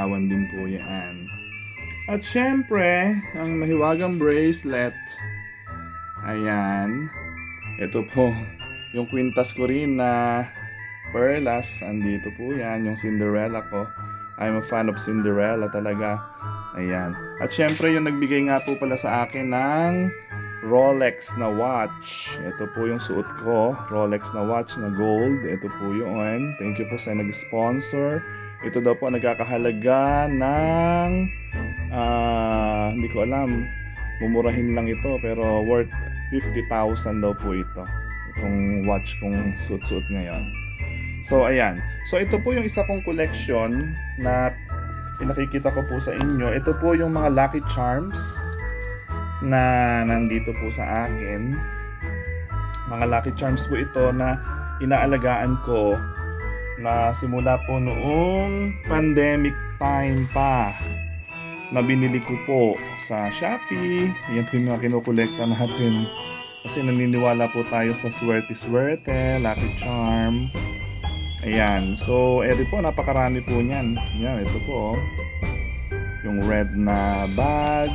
larawan din po yan. At syempre, ang mahiwagang bracelet. Ayan. Ito po, yung kwintas ko rin na perlas. Andito po yan, yung Cinderella ko. I'm a fan of Cinderella talaga. Ayan. At syempre, yung nagbigay nga po pala sa akin ng Rolex na watch. Ito po yung suot ko. Rolex na watch na gold. Ito po yun. Thank you po sa nag-sponsor. Ito daw po nagkakahalaga ng hindi ko alam. Mumurahin lang ito pero worth 50,000 daw po ito. Itong watch kong suot-suot ngayon. So ayan. So ito po yung isa kong collection na pinakikita ko po sa inyo. Ito po yung mga Lucky Charms na nandito po sa akin. Mga Lucky Charms po ito na inaalagaan ko na simula po noong pandemic time pa na binili ko po sa Shopee. Yan po yung mga kinukolekta natin kasi naniniwala po tayo sa swerte-swerte, Lucky Charm. Ayan, so edi po napakarami po niyan. Yan, ito po yung red na bag.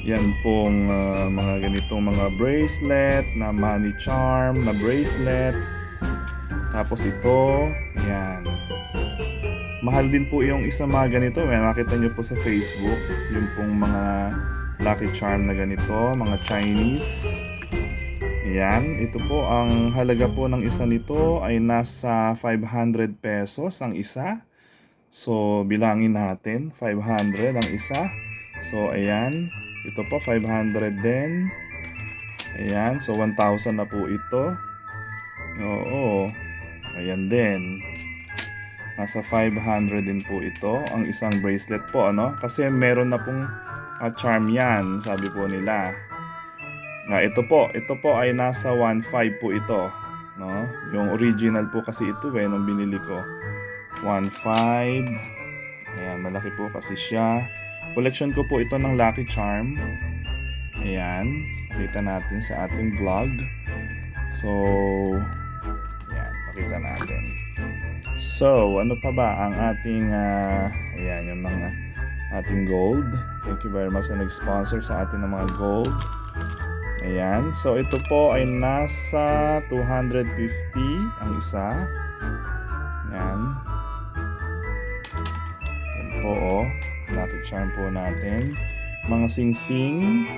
Yan pong mga ganitong mga bracelet na money charm na bracelet. Tapos ito, yan. Mahal din po yung isa mga ganito. May makita nyo po sa Facebook. Yung pong mga lucky charm na ganito, mga Chinese. Yan, ito po ang halaga po ng isa nito ay nasa 500 pesos ang isa. So bilangin natin, 500 ang isa. So ayan. Ito po, 500 din. Ayan, so 1,000 na po ito. Oo, ayan din. Nasa 500 din po ito, ang isang bracelet po, ano? Kasi meron na pong charm yan, sabi po nila. Ito po ay nasa 1,500 po ito. No? Yung original po kasi ito nung binili ko. 1,500. Ayan, malaki po kasi siya. Collection ko po ito ng Lucky Charm. Ayan. Pakita natin sa ating vlog. So, ayan. Pakita natin. So, ano pa ba ang ating, ayan, yung mga ating gold. Thank you very much sa nag-sponsor sa atin ng mga gold. Ayan. So, ito po ay nasa 250 ang isa. Ayan. Ayan po, oh. Lucky Charm po natin. Mga sing-sing.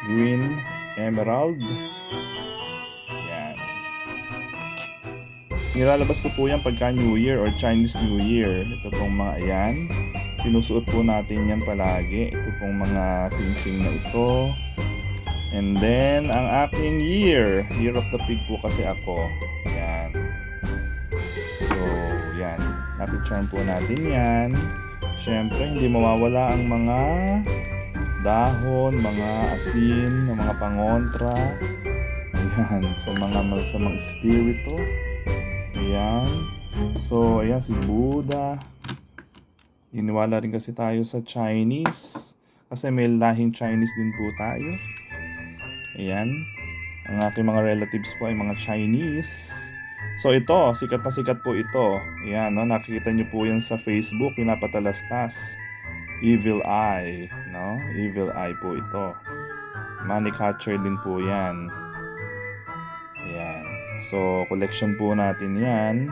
Green Emerald. Yan. Nilalabas ko po yan pagka New Year or Chinese New Year. Ito pong mga ayan. Sinusuot po natin yan palagi. Ito pong mga sing-sing na ito. And then, ang aking year. Year of the Pig po kasi ako. Yan. So, yan. Lucky Charm po natin yan. Siyempre, hindi mawawala ang mga dahon, mga asin, mga pangontra. Ayan, sa mga masamang espiritu. Ayan. So, ayan si Buddha. Iniwala rin kasi tayo sa Chinese. Kasi may lahing Chinese din po tayo. Ayan. Ang aking mga relatives po ay mga Chinese. So ito, sikat na sikat po ito. Ayan, no? Nakikita nyo po yan sa Facebook, pinapatalastas. Evil Eye, no? Evil Eye po ito. Money catcher din po yan. Ayan. So, collection po natin yan.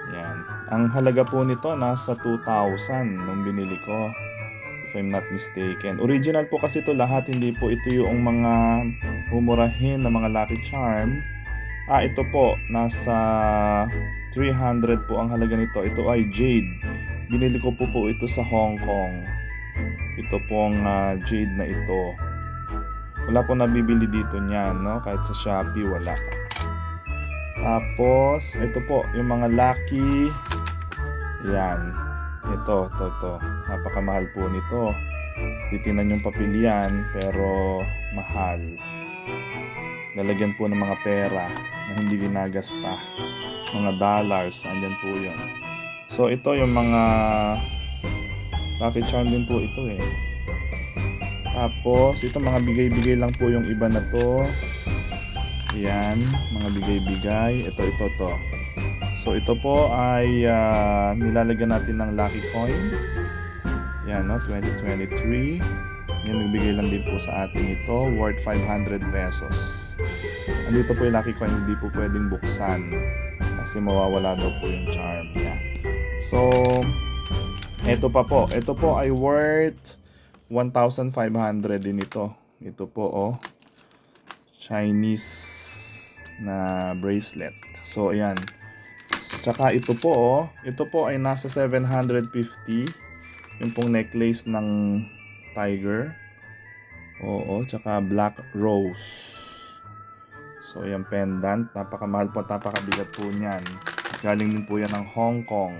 Ayan. Ang halaga po nito, nasa 2,000 nung binili ko. If I'm not mistaken. Original po kasi ito lahat, hindi po ito yung mga humurahin na mga Lucky Charm. Ito po, nasa 300 po ang halaga nito. Ito ay jade. Binili ko po ito sa Hong Kong. Ito pong jade na ito. Wala po nabibili dito niyan, no? Kahit sa Shopee, wala. Tapos, ito po, yung mga lucky. Yan. Ito. Napakamahal po nito. Titinan yung papilyan, pero mahal. Lalagyan po ng mga pera na hindi ginagasta. Mga dollars, andyan po yun. So ito yung mga Lucky Charm din po ito eh. Tapos ito mga bigay-bigay lang po yung iba na to. Ayan, mga bigay-bigay. Ito to. So ito po ay nilalagyan natin ng lucky coin. Yan, no? 2023. Yan, nagbigay lang din po sa atin ito, worth 500 pesos. Andito po yung lucky coin, hindi po pwedeng buksan kasi mawawala daw po yung charm. Yan. So, ito pa po. Ito po ay worth 1,500 din ito. Ito po, oh. Chinese na bracelet. So, ayan. Tsaka ito po, oh. Ito po ay nasa 750. Yung pong necklace ng tiger. Oo, tsaka black rose. So, ayan, pendant. Napakamahal po, napakabigat po niyan. Galing din po yan ng Hong Kong.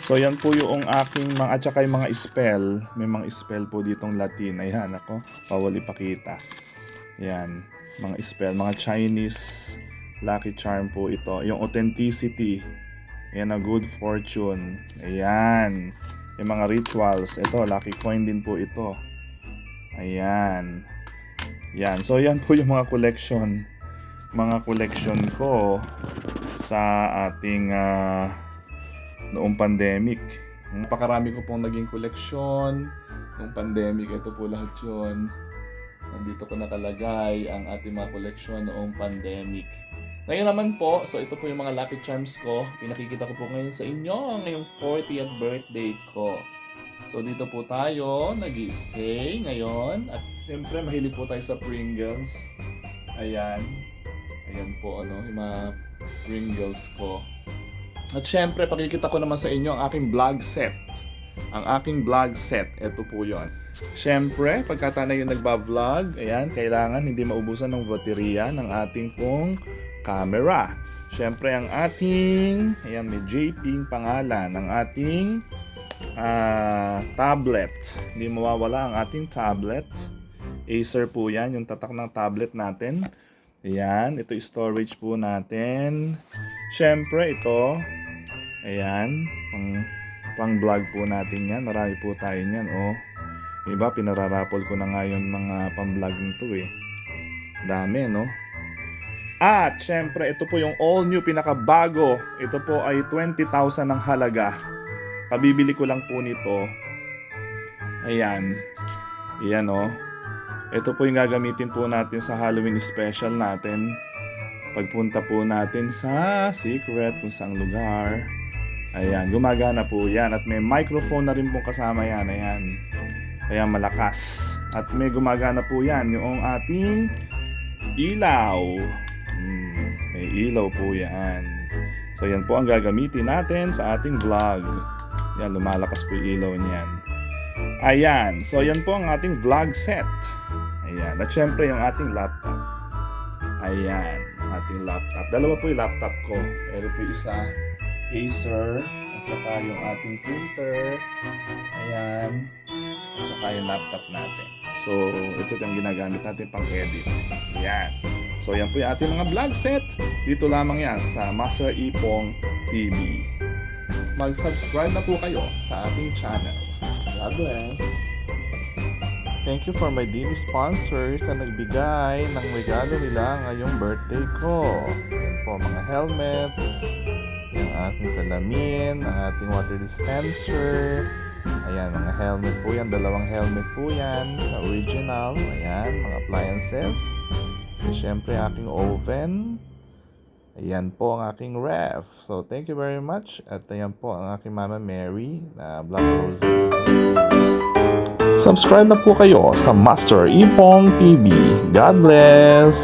So, yan po yung aking mga, at saka yung mga spell. May mga spell po ditong Latin. Ayan, ako. Bawal ipakita. Ayan, mga spell. Mga Chinese lucky charm po ito. Yung authenticity. Ayan, na good fortune. Ayan. Yung mga rituals. Ito, lucky coin din po ito. Ayan. Yan. So, yan po yung mga collection. Mga collection ko sa ating noong pandemic. Napakarami ko pong naging collection noong pandemic. Ito po lahat yun. Nandito ko nakalagay ang ating mga collection noong pandemic. Ngayon naman po, so ito po yung mga lucky charms ko. Pinakikita ko po ngayon sa inyo ngayong 40th birthday ko. So dito po tayo nag-i-stay ngayon. At siyempre mahilig po tayo sa Pringles. Ayan. Ayan po ano, yung mga Pringles ko. At syempre, pakikita ko naman sa inyo ang aking vlog set. Ang aking vlog set, ito po yon. Syempre, pagka tayo yung nagba-vlog, ayan, kailangan hindi maubusan ng baterya ng ating pong camera. Syempre, ang ating, ayan, may JP pangalan, ang ating tablet. Hindi mawawala ang ating tablet. Acer po yan, yung tatak ng tablet natin. Ayan, ito yung storage po natin. Syempre, ito, ayan, pang vlog po natin yan. Marami po tayo niyan, oh. Diba, pinararapol ko na nga yung mga pang-vlog nito eh. Dami, no? At, syempre, ito po yung all new, pinakabago. Ito po ay 20,000 ang halaga. Kabibili ko lang po nito. Ayan. Ayan, oh. Ito po yung gagamitin po natin sa Halloween special natin. Pagpunta po natin sa secret kung saang lugar. Ayan, gumagana po yan. At may microphone na rin pong kasama yan. Ayan. Kaya malakas. At may gumagana po yan. Yung ating ilaw. May ilaw po yan. So yan po ang gagamitin natin sa ating vlog. Yan, lumalakas po yung ilaw niyan. Ayan. So yan po ang ating vlog set. Ayan. At syempre yung ating laptop. Ayan. Ating laptop. Dalawa po yung laptop ko. Pero po isa Acer. At saka yung ating printer. Ayan. At saka yung laptop natin. So, ito yung ginagamit natin pang edit. Ayan. So, yan po yung ating mga vlog set. Dito lamang yan sa Master Ipong TV. Mag-subscribe na po kayo sa ating channel. God bless. Thank you for my daily sponsors na nagbigay ng regalo nila ngayong birthday ko. Yan po, mga helmets, yung ating salamin, ang ating water dispenser. Ayan, mga helmet po yan. Dalawang helmet po yan na original. Ayan, mga appliances. And syempre, aking oven. Ayan po ang aking ref. So, thank you very much. At ayan po ang aking Mama Mary na Black Rose. Subscribe na po kayo sa Master Ipong TV. God bless!